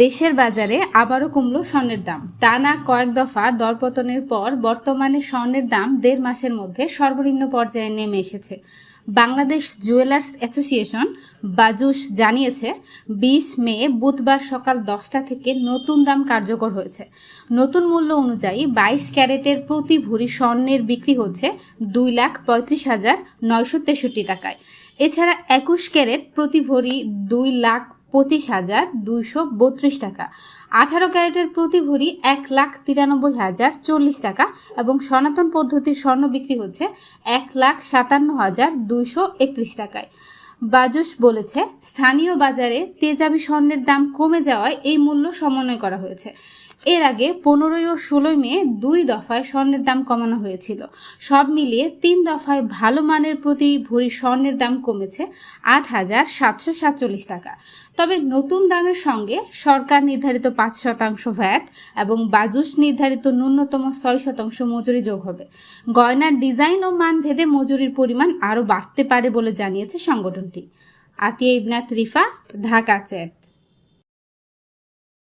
দেশের বাজারে আবারও কমলো স্বর্ণের দাম। টানা কয়েক দফা দরপতনের পর বর্তমানে স্বর্ণের দাম 1.5 মাসের মধ্যে সর্বনিম্ন পর্যায়ে নেমে এসেছে। বাংলাদেশ জুয়েলার্স অ্যাসোসিয়েশন বাজুস জানিয়েছে 20 মে বুধবার সকাল 10টা থেকে নতুন দাম কার্যকর হয়েছে। নতুন মূল্য অনুযায়ী 22 ক্যারেটের প্রতি ভরি স্বর্ণের বিক্রি হচ্ছে 2,35,963 টাকায়। এছাড়া 21 ক্যারেট প্রতি ভরি 2,25,232 টাকা, 18 ক্যারেটের প্রতি ভরি 1,93,040 টাকা এবং সনাতন পদ্ধতির স্বর্ণ বিক্রি হচ্ছে 1,57,231 টাকায়। বাজুস বলেছে, স্থানীয় বাজারে তেজাবি স্বর্ণের দাম কমে যাওয়ায় এই মূল্য সমন্বয় করা হয়েছে। এর আগে 15 ও 16 মে 2 দফায় স্বর্ণের দাম কমানো হয়েছিল। সব মিলিয়ে 3 দফায় ভালো মানের প্রতি ভরি স্বর্ণের দাম কমেছে 8,747 টাকা। তবে নতুন দামের সঙ্গে সরকার নির্ধারিত 5% ভ্যাট এবং বাজুস নির্ধারিত ন্যূনতম 6% মজুরি যোগ হবে। গয়নার ডিজাইন ও মান ভেদে মজুরির পরিমাণ আরও বাড়তে পারে বলে জানিয়েছে সংগঠনটি। আতিয়া ইবনাত রিফা, ঢাকা চ্যাট।